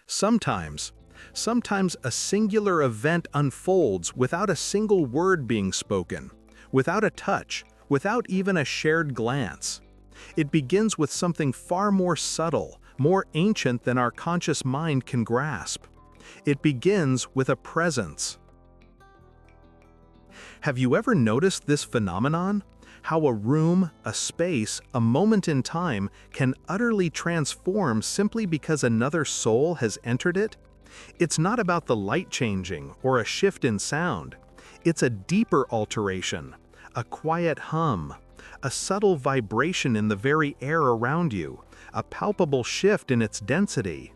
Sometimes, sometimes a singular event unfolds without a single word being spoken, without a touch, without even a shared glance. It begins with something far more subtle, more ancient than our conscious mind can grasp. It begins with a presence. Have you ever noticed this phenomenon? How a room, a space, a moment in time can utterly transform simply because another soul has entered it? It's not about the light changing or a shift in sound. It's a deeper alteration, a quiet hum, a subtle vibration in the very air around you, a palpable shift in its density.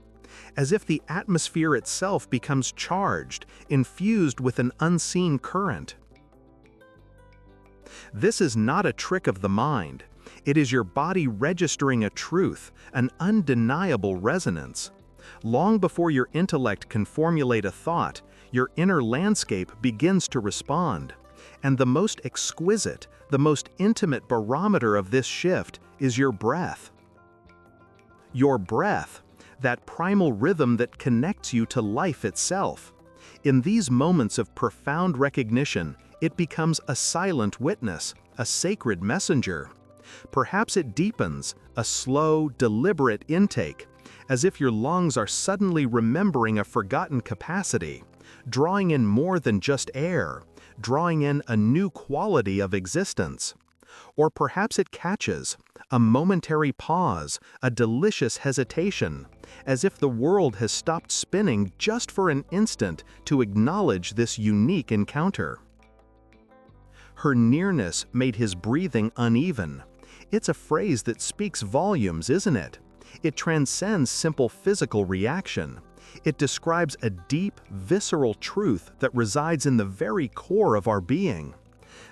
As if the atmosphere itself becomes charged, infused with an unseen current. This is not a trick of the mind. It is your body registering a truth, an undeniable resonance. Long before your intellect can formulate a thought, your inner landscape begins to respond. And the most exquisite, the most intimate barometer of this shift is your breath. Your breath, that primal rhythm that connects you to life itself. In these moments of profound recognition, it becomes a silent witness, a sacred messenger. Perhaps it deepens, a slow, deliberate intake, as if your lungs are suddenly remembering a forgotten capacity, drawing in more than just air, drawing in a new quality of existence. Or perhaps it catches, a momentary pause, a delicious hesitation, as if the world has stopped spinning just for an instant to acknowledge this unique encounter. Her nearness made his breathing uneven. It's a phrase that speaks volumes, isn't it? It transcends simple physical reaction. It describes a deep, visceral truth that resides in the very core of our being.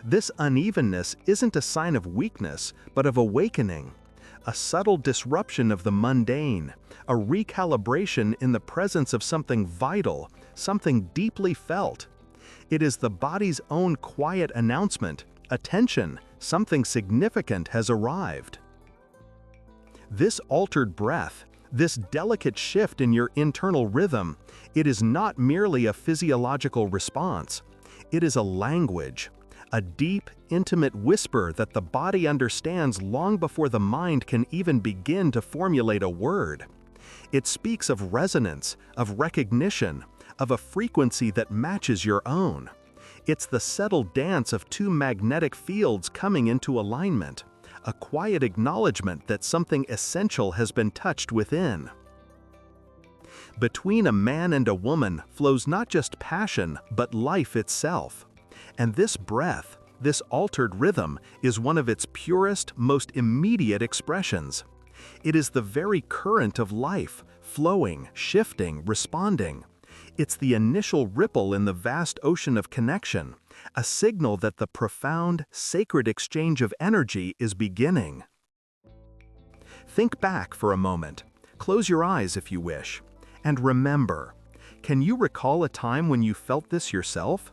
This unevenness isn't a sign of weakness, but of awakening. A subtle disruption of the mundane, a recalibration in the presence of something vital, something deeply felt. It is the body's own quiet announcement, attention, something significant has arrived. This altered breath, this delicate shift in your internal rhythm, it is not merely a physiological response. It is a language, a deep, intimate whisper that the body understands long before the mind can even begin to formulate a word. It speaks of resonance, of recognition, of a frequency that matches your own. It's the settled dance of two magnetic fields coming into alignment, a quiet acknowledgement that something essential has been touched within. Between a man and a woman flows not just passion, but life itself. And this breath, this altered rhythm, is one of its purest, most immediate expressions. It is the very current of life, flowing, shifting, responding. It's the initial ripple in the vast ocean of connection, a signal that the profound, sacred exchange of energy is beginning. Think back for a moment. Close your eyes if you wish. And remember, can you recall a time when you felt this yourself?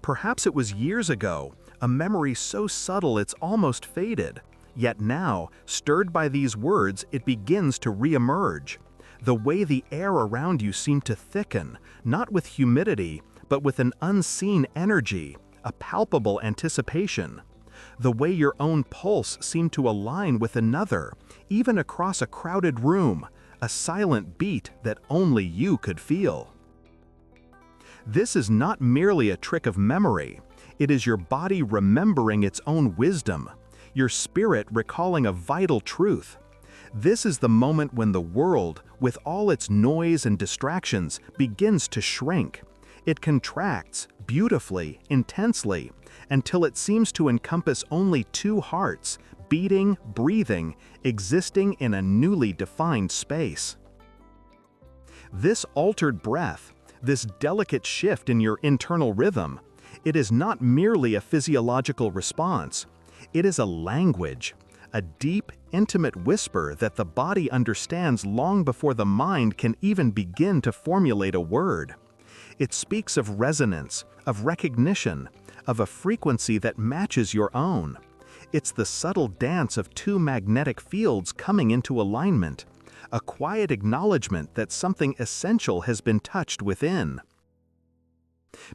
Perhaps it was years ago, a memory so subtle it's almost faded. Yet now, stirred by these words, it begins to re-emerge. The way the air around you seemed to thicken, not with humidity, but with an unseen energy, a palpable anticipation. The way your own pulse seemed to align with another, even across a crowded room, a silent beat that only you could feel. This is not merely a trick of memory. It is your body remembering its own wisdom, your spirit recalling a vital truth. This is the moment when the world, with all its noise and distractions, begins to shrink. It contracts, beautifully, intensely, until it seems to encompass only two hearts, beating, breathing, existing in a newly defined space. This altered breath, this delicate shift in your internal rhythm, it is not merely a physiological response. It is a language, a deep, intimate whisper that the body understands long before the mind can even begin to formulate a word. It speaks of resonance, of recognition, of a frequency that matches your own. It's the subtle dance of two magnetic fields coming into alignment, a quiet acknowledgement that something essential has been touched within.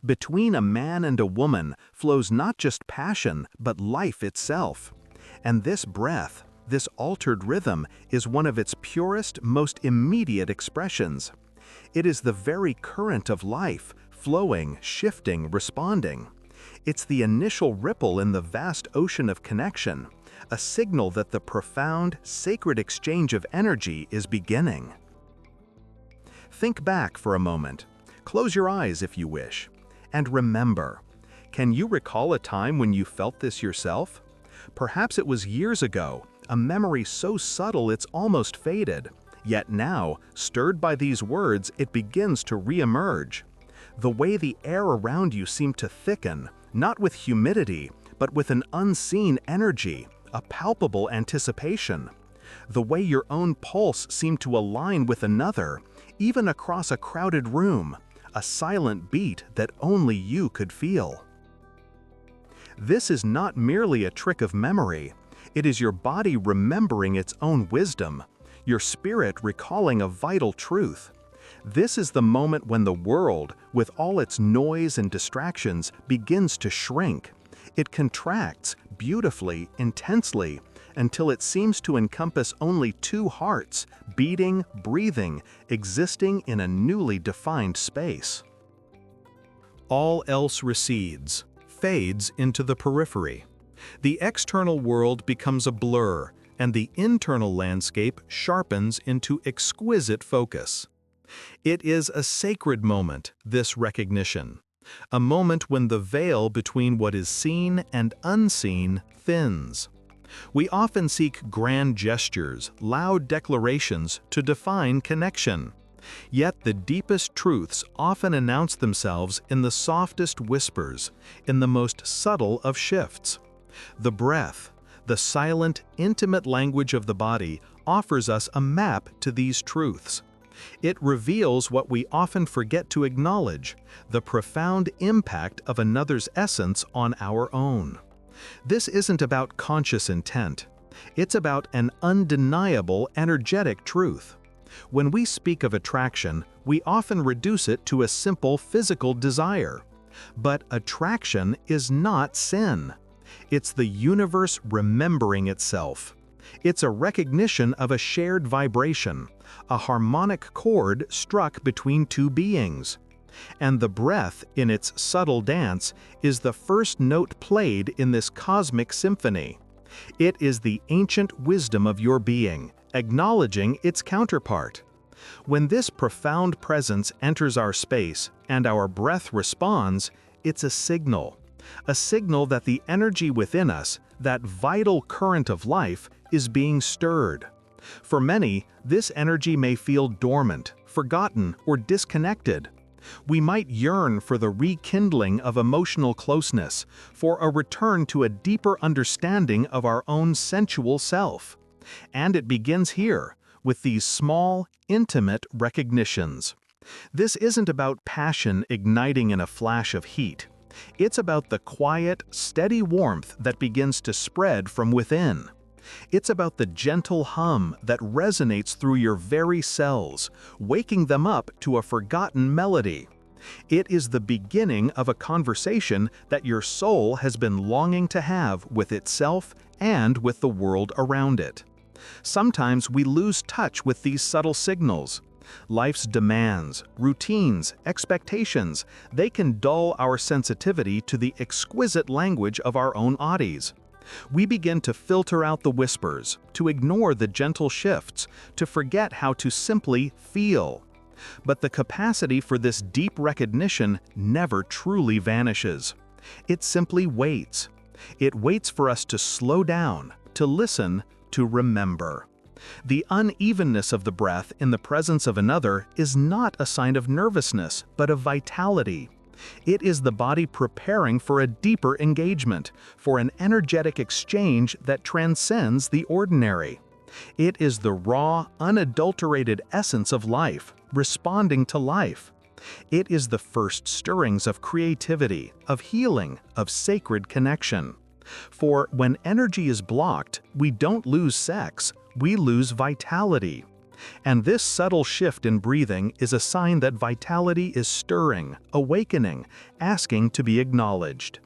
Between a man and a woman flows not just passion, but life itself. And this breath, this altered rhythm, is one of its purest, most immediate expressions. It is the very current of life, flowing, shifting, responding. It's the initial ripple in the vast ocean of connection, a signal that the profound, sacred exchange of energy is beginning. Think back for a moment. Close your eyes if you wish. And remember, can you recall a time when you felt this yourself? Perhaps it was years ago, a memory so subtle it's almost faded. Yet now, stirred by these words, it begins to re-emerge. The way the air around you seemed to thicken, not with humidity, but with an unseen energy, a palpable anticipation. The way your own pulse seemed to align with another, even across a crowded room, a silent beat that only you could feel. This is not merely a trick of memory. It is your body remembering its own wisdom, your spirit recalling a vital truth. This is the moment when the world, with all its noise and distractions, begins to shrink. It contracts beautifully, intensely, until it seems to encompass only two hearts, beating, breathing, existing in a newly defined space. All else recedes, fades into the periphery. The external world becomes a blur, and the internal landscape sharpens into exquisite focus. It is a sacred moment, this recognition, a moment when the veil between what is seen and unseen thins. We often seek grand gestures, loud declarations to define connection. Yet the deepest truths often announce themselves in the softest whispers, in the most subtle of shifts. The breath, the silent, intimate language of the body, offers us a map to these truths. It reveals what we often forget to acknowledge, the profound impact of another's essence on our own. This isn't about conscious intent. It's about an undeniable, energetic truth. When we speak of attraction, we often reduce it to a simple physical desire. But attraction is not sin. It's the universe remembering itself. It's a recognition of a shared vibration, a harmonic chord struck between two beings. And the breath, in its subtle dance, is the first note played in this cosmic symphony. It is the ancient wisdom of your being, acknowledging its counterpart. When this profound presence enters our space and our breath responds, it's a signal that the energy within us, that vital current of life, is being stirred. For many, this energy may feel dormant, forgotten, or disconnected. We might yearn for the rekindling of emotional closeness, for a return to a deeper understanding of our own sensual self. And it begins here, with these small, intimate recognitions. This isn't about passion igniting in a flash of heat. It's about the quiet, steady warmth that begins to spread from within. It's about the gentle hum that resonates through your very cells, waking them up to a forgotten melody. It is the beginning of a conversation that your soul has been longing to have with itself and with the world around it. Sometimes we lose touch with these subtle signals. Life's demands, routines, expectations, they can dull our sensitivity to the exquisite language of our own bodies. We begin to filter out the whispers, to ignore the gentle shifts, to forget how to simply feel. But the capacity for this deep recognition never truly vanishes. It simply waits. It waits for us to slow down, to listen, to remember. The unevenness of the breath in the presence of another is not a sign of nervousness, but of vitality. It is the body preparing for a deeper engagement, for an energetic exchange that transcends the ordinary. It is the raw, unadulterated essence of life, responding to life. It is the first stirrings of creativity, of healing, of sacred connection. For when energy is blocked, we don't lose sex, we lose vitality. And this subtle shift in breathing is a sign that vitality is stirring, awakening, asking to be acknowledged.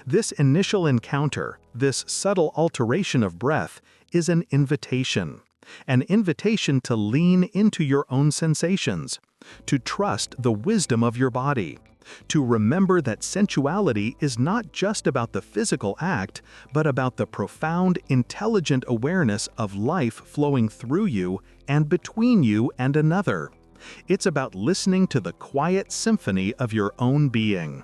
This initial encounter, this subtle alteration of breath, is an invitation to lean into your own sensations, to trust the wisdom of your body, to remember that sensuality is not just about the physical act, but about the profound, intelligent awareness of life flowing through you and between you and another. It's about listening to the quiet symphony of your own being.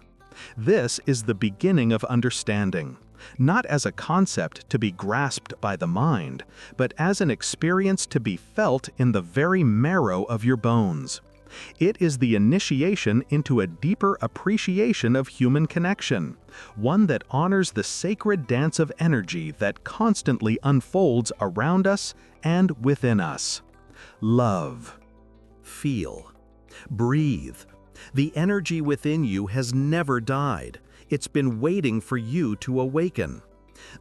This is the beginning of understanding, not as a concept to be grasped by the mind, but as an experience to be felt in the very marrow of your bones. It is the initiation into a deeper appreciation of human connection, one that honors the sacred dance of energy that constantly unfolds around us and within us. Love. Feel. Breathe. The energy within you has never died. It's been waiting for you to awaken.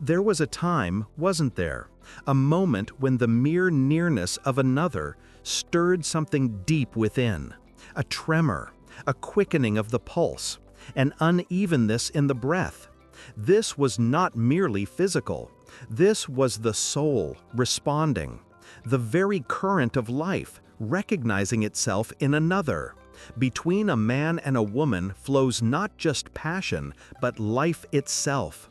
There was a time, wasn't there? A moment when the mere nearness of another stirred something deep within. A tremor, a quickening of the pulse, an unevenness in the breath. This was not merely physical. This was the soul responding. The very current of life, recognizing itself in another. Between a man and a woman flows not just passion, but life itself.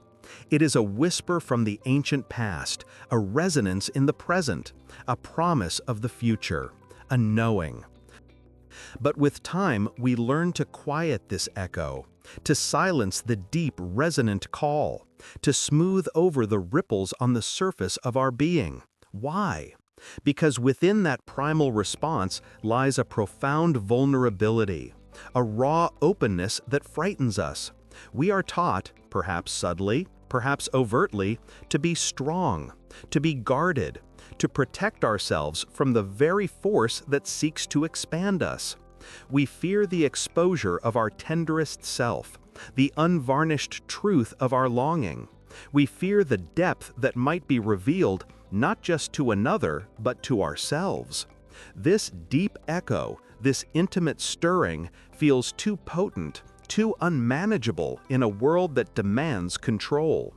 It is a whisper from the ancient past, a resonance in the present, a promise of the future, a knowing. But with time, we learn to quiet this echo, to silence the deep, resonant call, to smooth over the ripples on the surface of our being. Why? Because within that primal response lies a profound vulnerability, a raw openness that frightens us. We are taught, perhaps subtly, perhaps overtly, to be strong, to be guarded, to protect ourselves from the very force that seeks to expand us. We fear the exposure of our tenderest self, the unvarnished truth of our longing. We fear the depth that might be revealed not just to another, but to ourselves. This deep echo, this intimate stirring, feels too potent, too unmanageable in a world that demands control.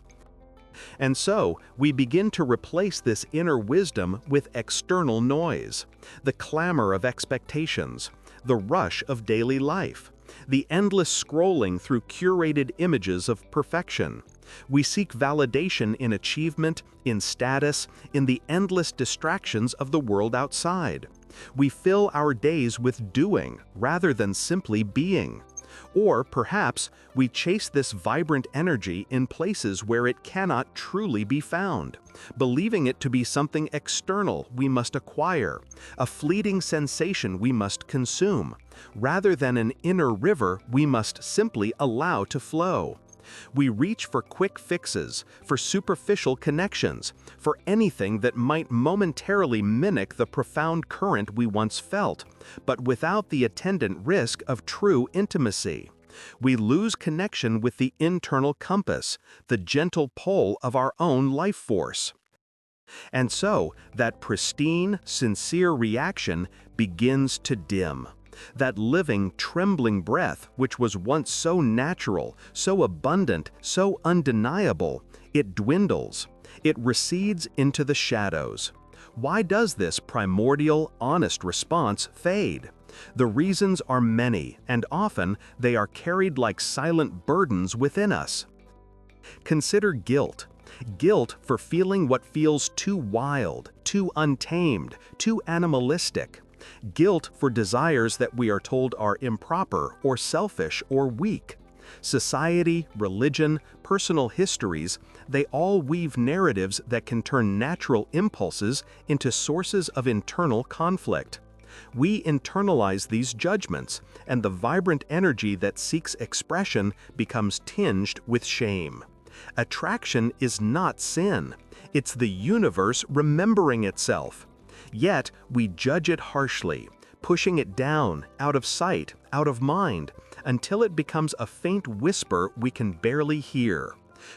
And so, we begin to replace this inner wisdom with external noise, the clamor of expectations, the rush of daily life, the endless scrolling through curated images of perfection. We seek validation in achievement, in status, in the endless distractions of the world outside. We fill our days with doing rather than simply being. Or perhaps we chase this vibrant energy in places where it cannot truly be found, believing it to be something external we must acquire, a fleeting sensation we must consume, rather than an inner river we must simply allow to flow. We reach for quick fixes, for superficial connections, for anything that might momentarily mimic the profound current we once felt, but without the attendant risk of true intimacy. We lose connection with the internal compass, the gentle pull of our own life force. And so, that pristine, sincere reaction begins to dim. That living, trembling breath, which was once so natural, so abundant, so undeniable, it dwindles. It recedes into the shadows. Why does this primordial, honest response fade? The reasons are many, and often they are carried like silent burdens within us. Consider guilt. Guilt for feeling what feels too wild, too untamed, too animalistic. Guilt for desires that we are told are improper or selfish or weak. Society, religion, personal histories, they all weave narratives that can turn natural impulses into sources of internal conflict. We internalize these judgments, and the vibrant energy that seeks expression becomes tinged with shame. Attraction is not sin. It's the universe remembering itself. Yet, we judge it harshly, pushing it down, out of sight, out of mind, until it becomes a faint whisper we can barely hear.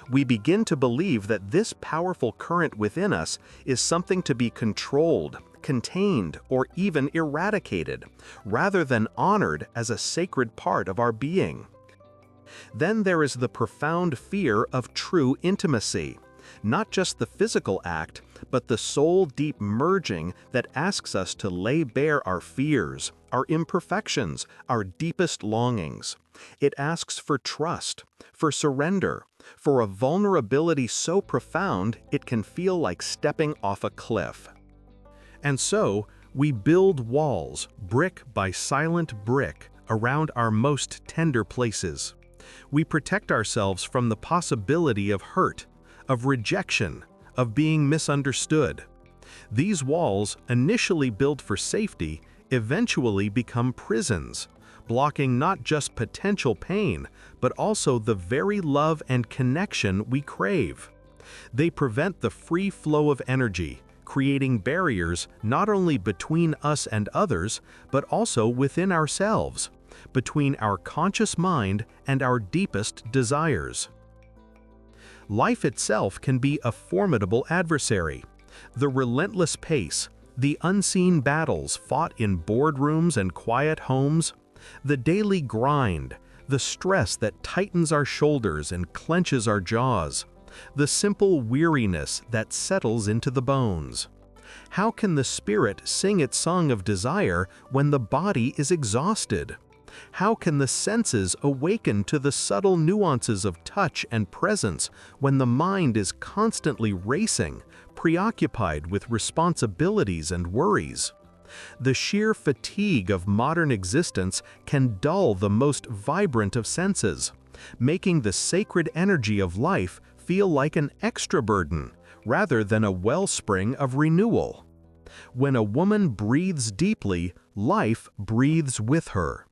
We begin to believe that this powerful current within us is something to be controlled, not contained or even eradicated, rather than honored as a sacred part of our being. Then there is the profound fear of true intimacy, not just the physical act, but the soul-deep merging that asks us to lay bare our fears, our imperfections, our deepest longings. It asks for trust, for surrender, for a vulnerability so profound it can feel like stepping off a cliff. And so, we build walls, brick by silent brick, around our most tender places. We protect ourselves from the possibility of hurt, of rejection, of being misunderstood. These walls, initially built for safety, eventually become prisons, blocking not just potential pain, but also the very love and connection we crave. They prevent the free flow of energy, creating barriers not only between us and others, but also within ourselves, between our conscious mind and our deepest desires. Life itself can be a formidable adversary. The relentless pace, the unseen battles fought in boardrooms and quiet homes, the daily grind, the stress that tightens our shoulders and clenches our jaws, the simple weariness that settles into the bones. How can the spirit sing its song of desire when the body is exhausted? How can the senses awaken to the subtle nuances of touch and presence when the mind is constantly racing, preoccupied with responsibilities and worries? The sheer fatigue of modern existence can dull the most vibrant of senses, making the sacred energy of life feel like an extra burden, rather than a wellspring of renewal. When a woman breathes deeply, life breathes with her.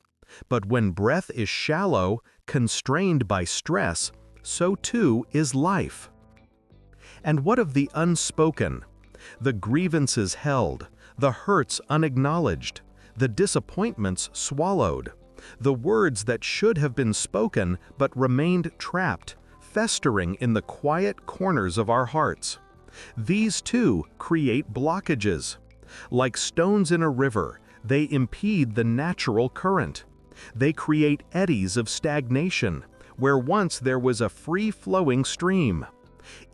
But when breath is shallow, constrained by stress, so too is life. And what of the unspoken? The grievances held, the hurts unacknowledged, the disappointments swallowed, the words that should have been spoken but remained trapped, festering in the quiet corners of our hearts. These too create blockages. Like stones in a river, they impede the natural current. They create eddies of stagnation, where once there was a free-flowing stream.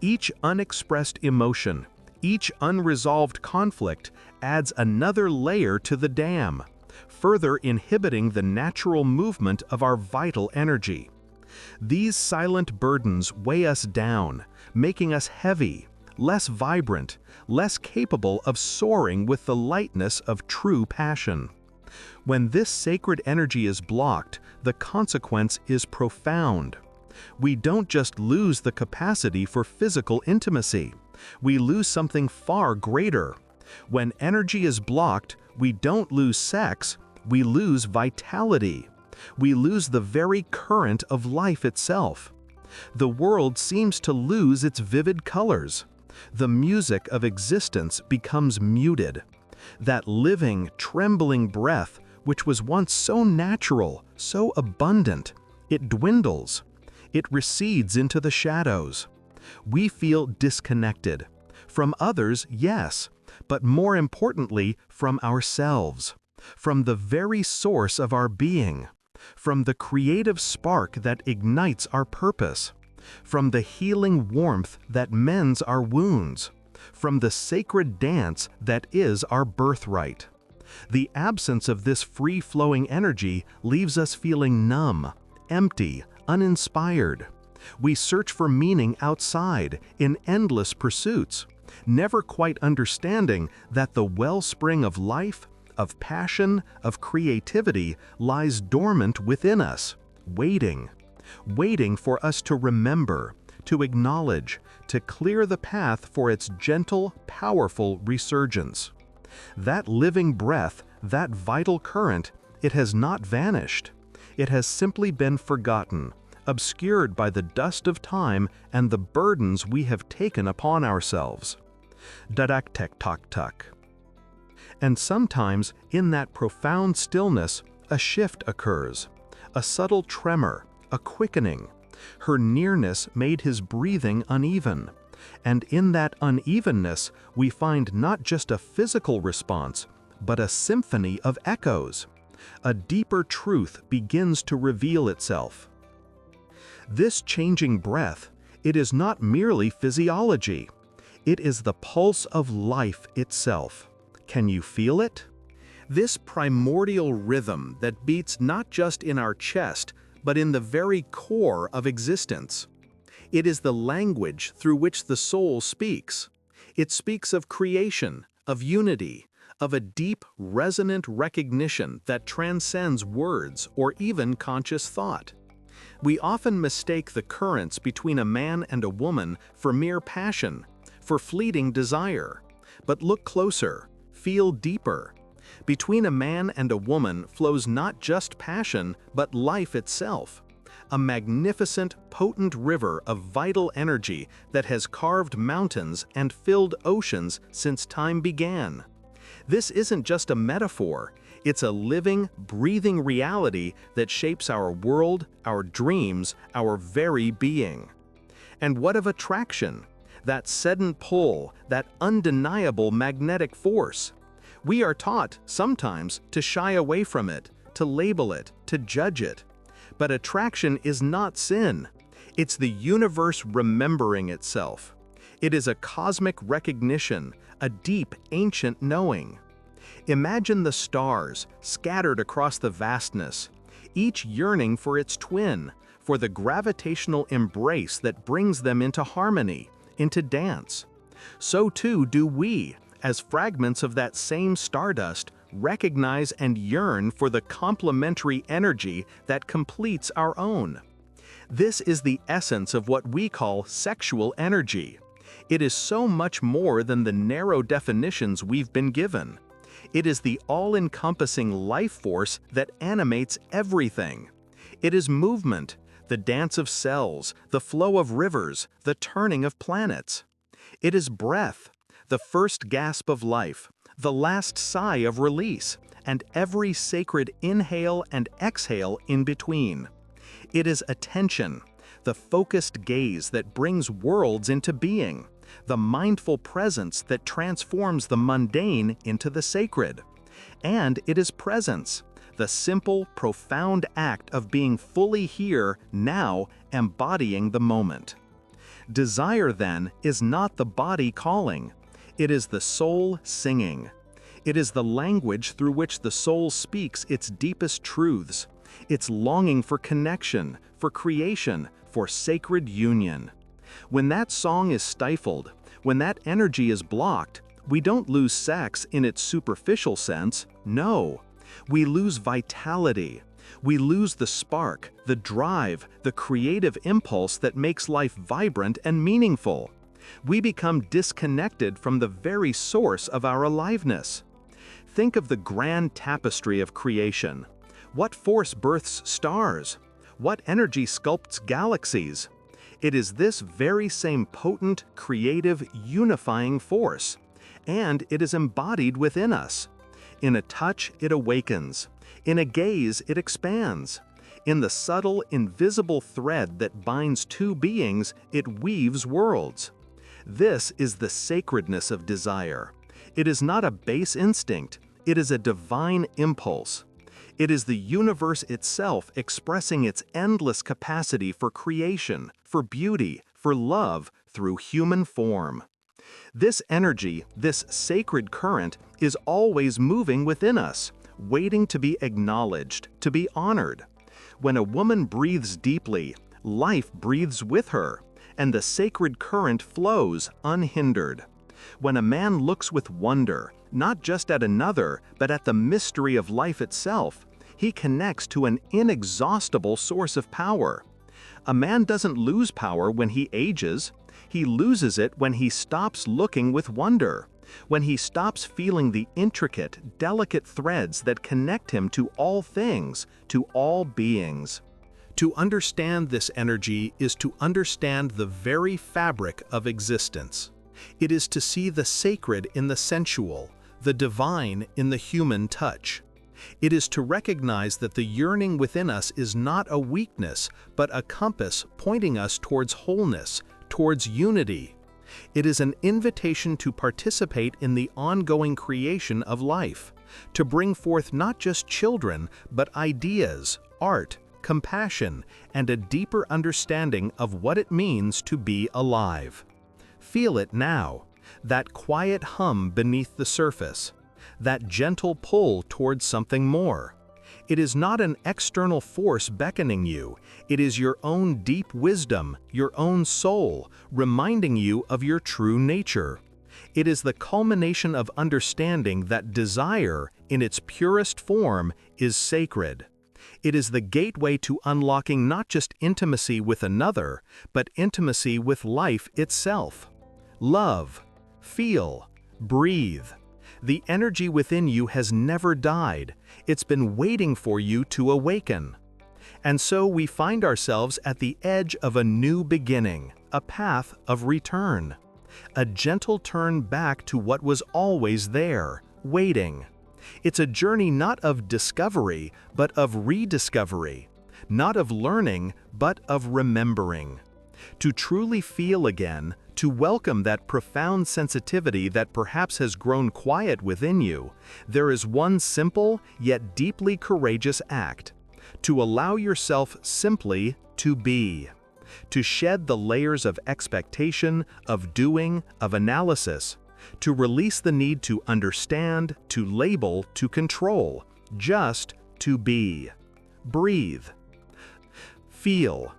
Each unexpressed emotion, each unresolved conflict adds another layer to the dam, further inhibiting the natural movement of our vital energy. These silent burdens weigh us down, making us heavy, less vibrant, less capable of soaring with the lightness of true passion. When this sacred energy is blocked, the consequence is profound. We don't just lose the capacity for physical intimacy, we lose something far greater. When energy is blocked, we don't lose sex, we lose vitality. We lose the very current of life itself. The world seems to lose its vivid colors. The music of existence becomes muted. That living, trembling breath, which was once so natural, so abundant, it dwindles. It recedes into the shadows. We feel disconnected. From others, yes, but more importantly, from ourselves, from the very source of our being, from the creative spark that ignites our purpose, from the healing warmth that mends our wounds, from the sacred dance that is our birthright. The absence of this free-flowing energy leaves us feeling numb, empty, uninspired. We search for meaning outside, in endless pursuits, never quite understanding that the wellspring of life, of passion, of creativity lies dormant within us, waiting for us to remember, to acknowledge, to clear the path for its gentle, powerful resurgence. That living breath, that vital current, it has not vanished. It has simply been forgotten, obscured by the dust of time and the burdens we have taken upon ourselves. Dadak tek tok tuk. And sometimes, in that profound stillness, a shift occurs, a subtle tremor, a quickening. Her nearness made his breathing uneven, And in that unevenness, we find not just a physical response, but a symphony of echoes. A deeper truth begins to reveal itself. This changing breath, it is not merely physiology. It is the pulse of life itself. Can you feel it? This primordial rhythm that beats not just in our chest, but in the very core of existence. It is the language through which the soul speaks. It speaks of creation, of unity, of a deep, resonant recognition that transcends words or even conscious thought. We often mistake the currents between a man and a woman for mere passion, for fleeting desire. But look closer, feel deeper. Between a man and a woman flows not just passion, but life itself. A magnificent, potent river of vital energy that has carved mountains and filled oceans since time began. This isn't just a metaphor, it's a living, breathing reality that shapes our world, our dreams, our very being. And what of attraction? That sudden pull, that undeniable magnetic force. We are taught, sometimes, to shy away from it, to label it, to judge it. But attraction is not sin. It's the universe remembering itself. It is a cosmic recognition, a deep, ancient knowing. Imagine the stars scattered across the vastness, each yearning for its twin, for the gravitational embrace that brings them into harmony, into dance. So too do we, as fragments of that same stardust, recognize and yearn for the complementary energy that completes our own. This is the essence of what we call sexual energy. It is so much more than the narrow definitions we've been given. It is the all-encompassing life force that animates everything. It is movement, the dance of cells, the flow of rivers, the turning of planets. It is breath, the first gasp of life, the last sigh of release, and every sacred inhale and exhale in between. It is attention, the focused gaze that brings worlds into being, the mindful presence that transforms the mundane into the sacred. And it is presence, the simple, profound act of being fully here, now, embodying the moment. Desire, then, is not the body calling. It is the soul singing. It is the language through which the soul speaks its deepest truths, its longing for connection, for creation, for sacred union. When that song is stifled, when that energy is blocked, we don't lose sex in its superficial sense, no. We lose vitality. We lose the spark, the drive, the creative impulse that makes life vibrant and meaningful. We become disconnected from the very source of our aliveness. Think of the grand tapestry of creation. What force births stars? What energy sculpts galaxies? It is this very same potent, creative, unifying force. And it is embodied within us. In a touch, it awakens. In a gaze, it expands. In the subtle, invisible thread that binds two beings, it weaves worlds. This is the sacredness of desire. It is not a base instinct, it is a divine impulse. It is the universe itself expressing its endless capacity for creation, for beauty, for love through human form. This energy, this sacred current, is always moving within us, waiting to be acknowledged, to be honored. When a woman breathes deeply, life breathes with her, and the sacred current flows unhindered. When a man looks with wonder, not just at another, but at the mystery of life itself, he connects to an inexhaustible source of power. A man doesn't lose power when he ages. He loses it when he stops looking with wonder, when he stops feeling the intricate, delicate threads that connect him to all things, to all beings. To understand this energy is to understand the very fabric of existence. It is to see the sacred in the sensual, the divine in the human touch. It is to recognize that the yearning within us is not a weakness, but a compass pointing us towards wholeness, towards unity. It is an invitation to participate in the ongoing creation of life, to bring forth not just children, but ideas, art, compassion, and a deeper understanding of what it means to be alive. Feel it now, that quiet hum beneath the surface, that gentle pull towards something more. It is not an external force beckoning you, it is your own deep wisdom, your own soul, reminding you of your true nature. It is the culmination of understanding that desire, in its purest form, is sacred. It is the gateway to unlocking not just intimacy with another, but intimacy with life itself. Love, feel, breathe. The energy within you has never died. It's been waiting for you to awaken. And so we find ourselves at the edge of a new beginning, a path of return. A gentle turn back to what was always there, waiting. It's a journey not of discovery, but of rediscovery. Not of learning, but of remembering. To truly feel again, to welcome that profound sensitivity that perhaps has grown quiet within you, there is one simple yet deeply courageous act: to allow yourself simply to be. To shed the layers of expectation, of doing, of analysis. To release the need to understand, to label, to control. Just to be. Breathe. Feel.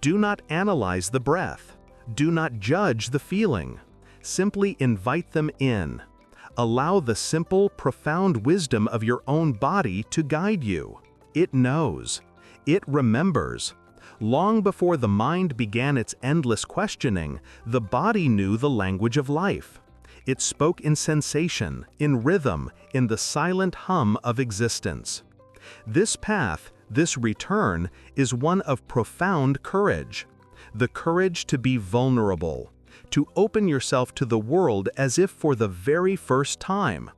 Do not analyze the breath. Do not judge the feeling. Simply invite them in. Allow the simple, profound wisdom of your own body to guide you. It knows. It remembers. Long before the mind began its endless questioning, the body knew the language of life. It spoke in sensation, in rhythm, in the silent hum of existence. This path, this return, is one of profound courage. The courage to be vulnerable, to open yourself to the world as if for the very first time,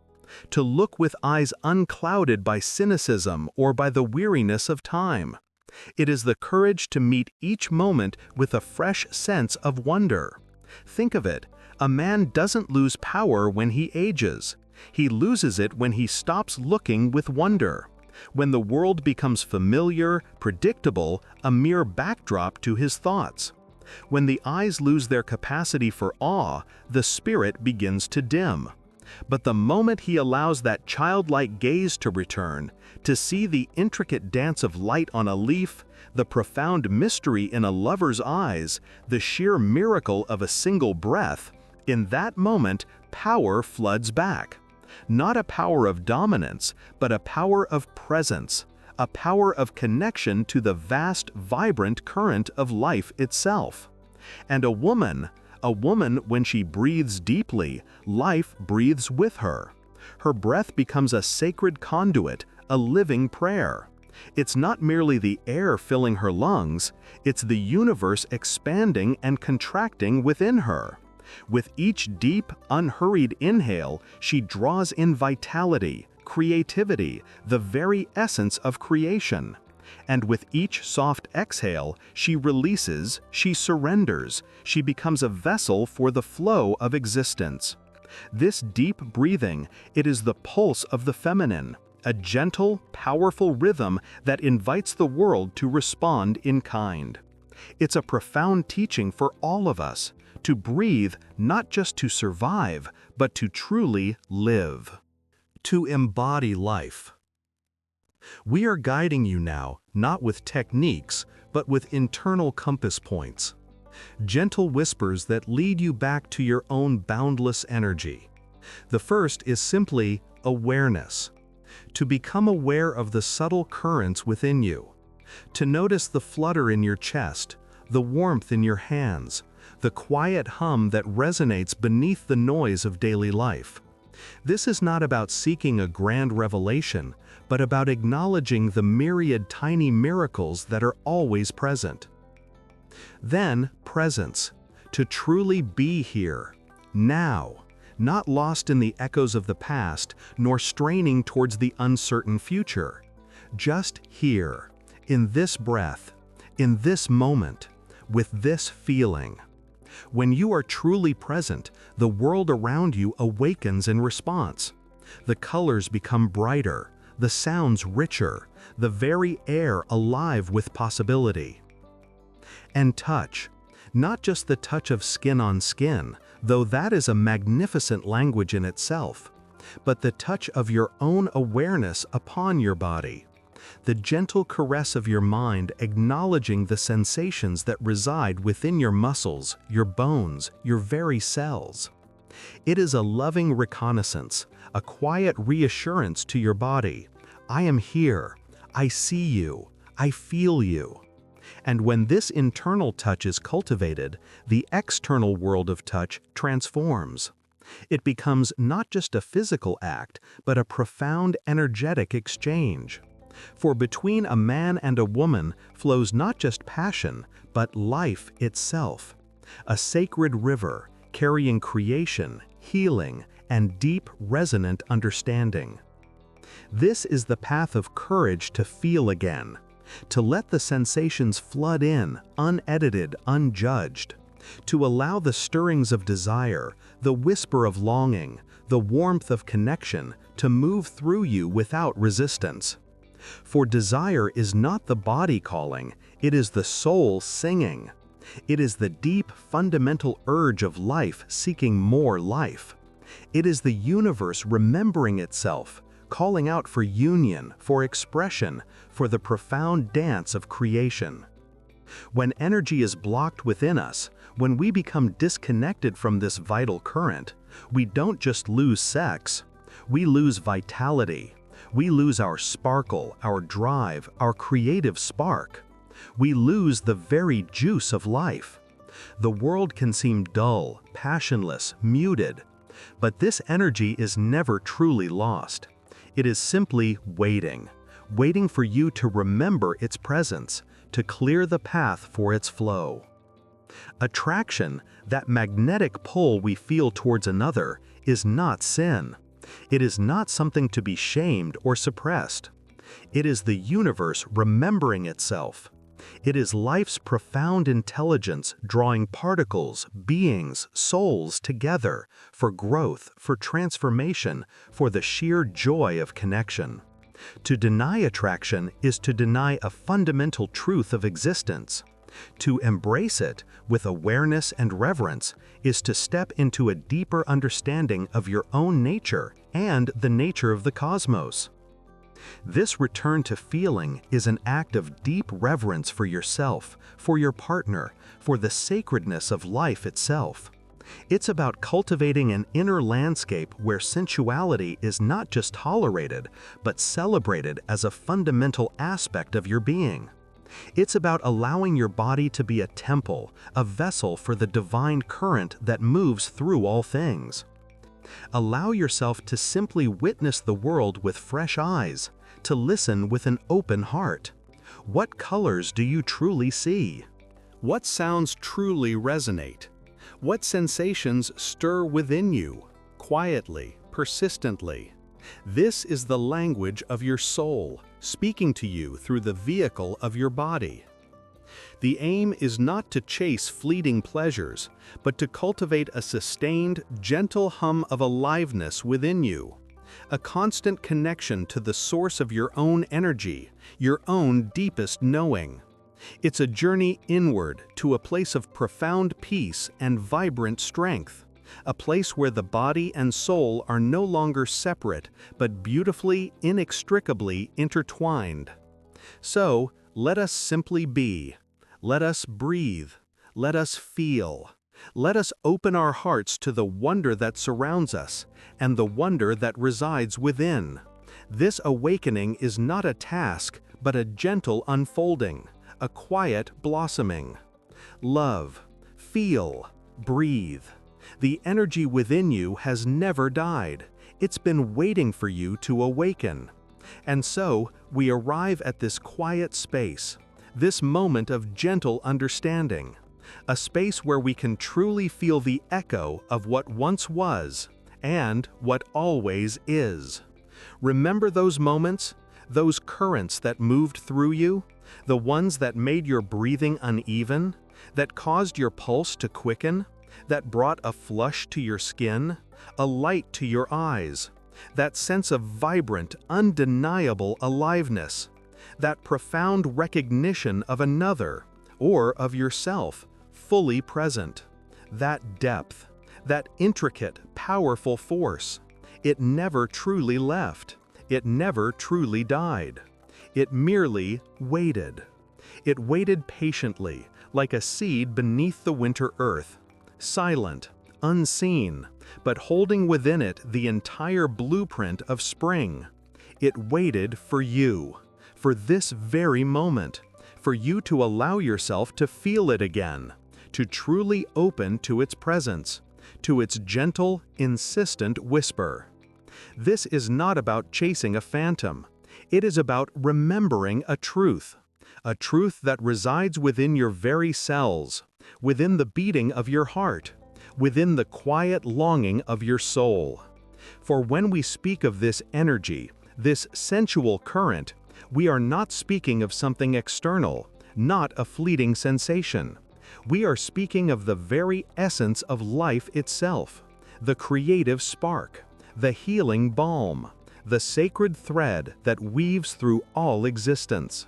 to look with eyes unclouded by cynicism or by the weariness of time. It is the courage to meet each moment with a fresh sense of wonder. Think of it, a man doesn't lose power when he ages. He loses it when he stops looking with wonder. When the world becomes familiar, predictable, a mere backdrop to his thoughts. When the eyes lose their capacity for awe, the spirit begins to dim. But the moment he allows that childlike gaze to return, to see the intricate dance of light on a leaf, the profound mystery in a lover's eyes, the sheer miracle of a single breath, in that moment, power floods back. Not a power of dominance, but a power of presence, a power of connection to the vast, vibrant current of life itself. And a woman, when she breathes deeply, life breathes with her. Her breath becomes a sacred conduit, a living prayer. It's not merely the air filling her lungs, it's the universe expanding and contracting within her. With each deep, unhurried inhale, she draws in vitality, creativity, the very essence of creation. And with each soft exhale, she releases, she surrenders, she becomes a vessel for the flow of existence. This deep breathing, it is the pulse of the feminine, a gentle, powerful rhythm that invites the world to respond in kind. It's a profound teaching for all of us, to breathe not just to survive, but to truly live. To embody life. We are guiding you now, not with techniques, but with internal compass points. Gentle whispers that lead you back to your own boundless energy. The first is simply awareness. To become aware of the subtle currents within you. To notice the flutter in your chest, the warmth in your hands, the quiet hum that resonates beneath the noise of daily life. This is not about seeking a grand revelation, but about acknowledging the myriad tiny miracles that are always present. Then, presence, to truly be here, now, not lost in the echoes of the past, nor straining towards the uncertain future. Just here, in this breath, in this moment, with this feeling. When you are truly present, the world around you awakens in response. The colors become brighter, the sounds richer, the very air alive with possibility. And touch. Not just the touch of skin on skin, though that is a magnificent language in itself, but the touch of your own awareness upon your body. The gentle caress of your mind acknowledging the sensations that reside within your muscles, your bones, your very cells. It is a loving reconnaissance, a quiet reassurance to your body. I am here. I see you. I feel you. And when this internal touch is cultivated, the external world of touch transforms. It becomes not just a physical act, but a profound energetic exchange. For between a man and a woman flows not just passion, but life itself. A sacred river carrying creation, healing, and deep, resonant understanding. This is the path of courage to feel again, to let the sensations flood in, unedited, unjudged, to allow the stirrings of desire, the whisper of longing, the warmth of connection to move through you without resistance. For desire is not the body calling, it is the soul singing. It is the deep, fundamental urge of life seeking more life. It is the universe remembering itself, calling out for union, for expression, for the profound dance of creation. When energy is blocked within us, when we become disconnected from this vital current, we don't just lose sex, we lose vitality. We lose our sparkle, our drive, our creative spark. We lose the very juice of life. The world can seem dull, passionless, muted, but this energy is never truly lost. It is simply waiting for you to remember its presence, to clear the path for its flow. Attraction, that magnetic pull we feel towards another, is not sin. It is not something to be shamed or suppressed. It is the universe remembering itself. It is life's profound intelligence drawing particles, beings, souls together for growth, for transformation, for the sheer joy of connection. To deny attraction is to deny a fundamental truth of existence. To embrace it with awareness and reverence is to step into a deeper understanding of your own nature and the nature of the cosmos. This return to feeling is an act of deep reverence for yourself, for your partner, for the sacredness of life itself. It's about cultivating an inner landscape where sensuality is not just tolerated, but celebrated as a fundamental aspect of your being. It's about allowing your body to be a temple, a vessel for the divine current that moves through all things. Allow yourself to simply witness the world with fresh eyes, to listen with an open heart. What colors do you truly see? What sounds truly resonate? What sensations stir within you, quietly, persistently? This is the language of your soul, speaking to you through the vehicle of your body. The aim is not to chase fleeting pleasures, but to cultivate a sustained, gentle hum of aliveness within you, a constant connection to the source of your own energy, your own deepest knowing. It's a journey inward to a place of profound peace and vibrant strength, a place where the body and soul are no longer separate, but beautifully, inextricably intertwined. So, let us simply be. Let us breathe. Let us feel. Let us open our hearts to the wonder that surrounds us and the wonder that resides within. This awakening is not a task, but a gentle unfolding, a quiet blossoming. Love, feel, breathe. The energy within you has never died. It's been waiting for you to awaken. And so, we arrive at this quiet space, this moment of gentle understanding, a space where we can truly feel the echo of what once was and what always is. Remember those moments, those currents that moved through you, the ones that made your breathing uneven, that caused your pulse to quicken? that brought a flush to your skin, a light to your eyes, that sense of vibrant, undeniable aliveness, that profound recognition of another, or of yourself, fully present, that depth, that intricate, powerful force. It never truly left. It never truly died. It merely waited. It waited patiently, like a seed beneath the winter earth, silent, unseen, but holding within it the entire blueprint of spring. It waited for you, for this very moment, for you to allow yourself to feel it again, to truly open to its presence, to its gentle, insistent whisper. This is not about chasing a phantom. It is about remembering a truth that resides within your very cells, within the beating of your heart, within the quiet longing of your soul. For when we speak of this energy, this sensual current, we are not speaking of something external, not a fleeting sensation. We are speaking of the very essence of life itself, the creative spark, the healing balm, the sacred thread that weaves through all existence.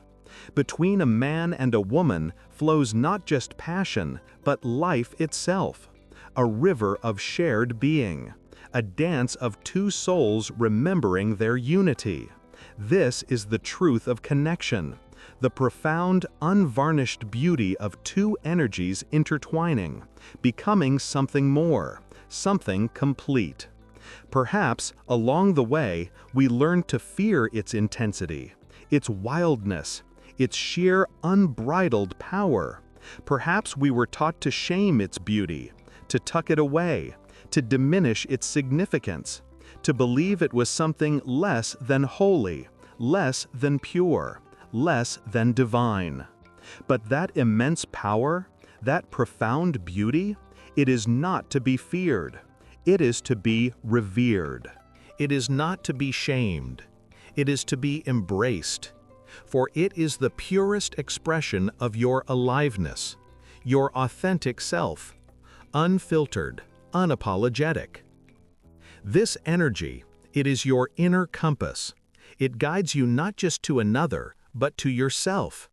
Between a man and a woman flows not just passion, but life itself, a river of shared being, a dance of two souls remembering their unity. This is the truth of connection, the profound, unvarnished beauty of two energies intertwining, becoming something more, something complete. Perhaps, along the way, we learned to fear its intensity, its wildness, its sheer, unbridled power. Perhaps we were taught to shame its beauty, to tuck it away, to diminish its significance, to believe it was something less than holy, less than pure, less than divine. But that immense power, that profound beauty, it is not to be feared. It is to be revered. It is not to be shamed. It is to be embraced. For it is the purest expression of your aliveness, your authentic self, unfiltered, unapologetic. This energy, it is your inner compass. It guides you not just to another, but to yourself.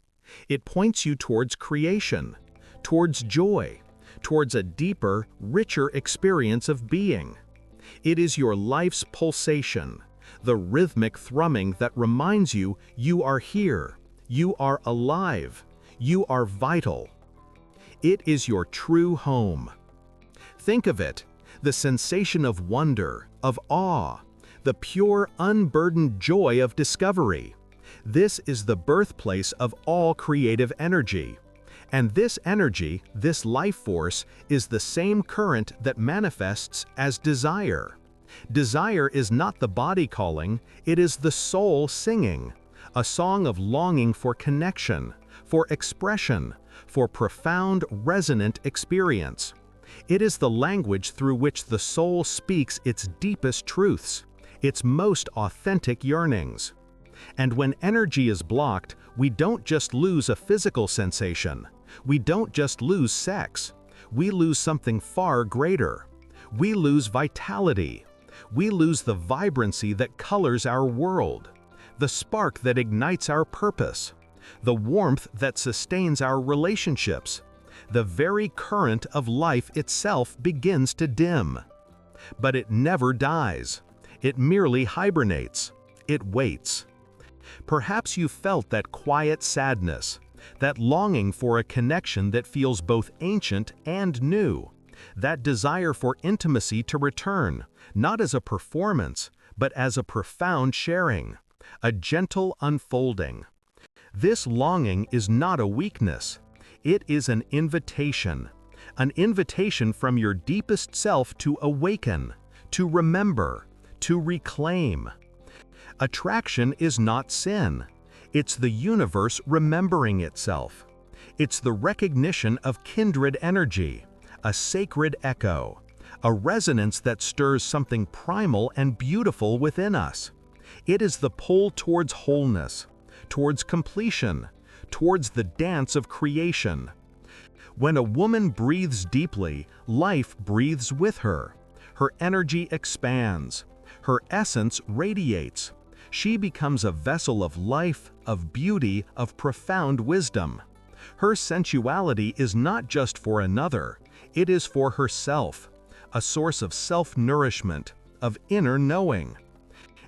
It points you towards creation, towards joy, towards a deeper, richer experience of being. It is your life's pulsation, the rhythmic thrumming that reminds you you are here, you are alive, you are vital. It is your true home. Think of it, the sensation of wonder, of awe, the pure, unburdened joy of discovery. This is the birthplace of all creative energy. And this energy, this life force, is the same current that manifests as desire. Desire is not the body calling, it is the soul singing, a song of longing for connection, for expression, for profound, resonant experience. It is the language through which the soul speaks its deepest truths, its most authentic yearnings. And when energy is blocked, we don't just lose a physical sensation. We don't just lose sex. We lose something far greater. We lose vitality. We lose the vibrancy that colors our world, the spark that ignites our purpose, the warmth that sustains our relationships. The very current of life itself begins to dim. But it never dies. It merely hibernates. It waits. Perhaps you felt that quiet sadness, that longing for a connection that feels both ancient and new, that desire for intimacy to return, not as a performance, but as a profound sharing, a gentle unfolding. This longing is not a weakness. It is an invitation from your deepest self to awaken, to remember, to reclaim. Attraction is not sin. It's the universe remembering itself. It's the recognition of kindred energy, a sacred echo, a resonance that stirs something primal and beautiful within us. It is the pull towards wholeness, towards completion, towards the dance of creation. When a woman breathes deeply, life breathes with her. Her energy expands. Her essence radiates. She becomes a vessel of life, of beauty, of profound wisdom. Her sensuality is not just for another, it is for herself, a source of self-nourishment, of inner knowing.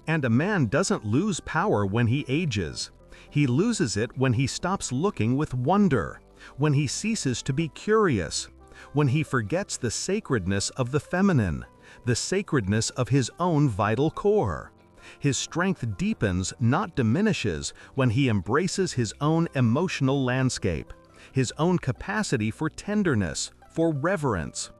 And a man doesn't lose power when he ages. He loses it when he stops looking with wonder, when he ceases to be curious, when he forgets the sacredness of the feminine, the sacredness of his own vital core. His strength deepens, not diminishes, when he embraces his own emotional landscape, his own capacity for tenderness, for reverence.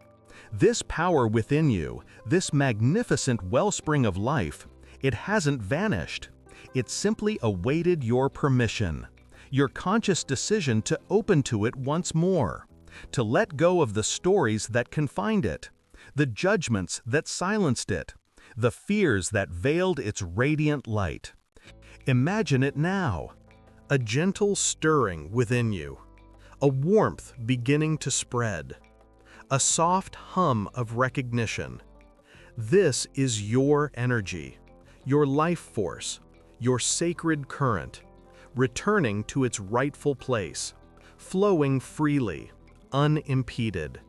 This power within you, this magnificent wellspring of life, it hasn't vanished. It simply awaited your permission, your conscious decision to open to it once more, to let go of the stories that confined it, the judgments that silenced it, the fears that veiled its radiant light. Imagine it now, a gentle stirring within you, a warmth beginning to spread, a soft hum of recognition. This is your energy, your life force, your sacred current, returning to its rightful place, flowing freely, unimpeded.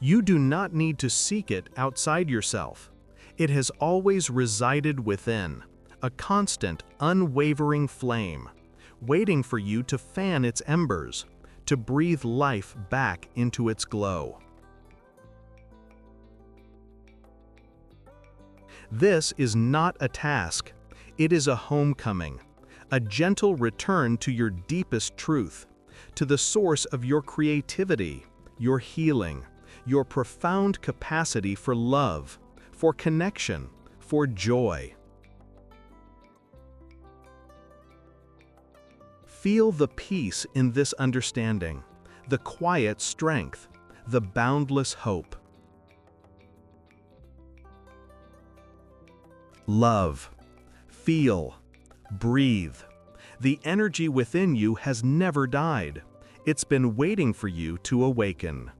You do not need to seek it outside yourself. It has always resided within, a constant, unwavering flame, waiting for you to fan its embers, to breathe life back into its glow. This is not a task, it is a homecoming, a gentle return to your deepest truth, to the source of your creativity, your healing, your profound capacity for love, for connection, for joy. Feel the peace in this understanding, the quiet strength, the boundless hope. Love, feel, breathe. The energy within you has never died. It's been waiting for you to awaken.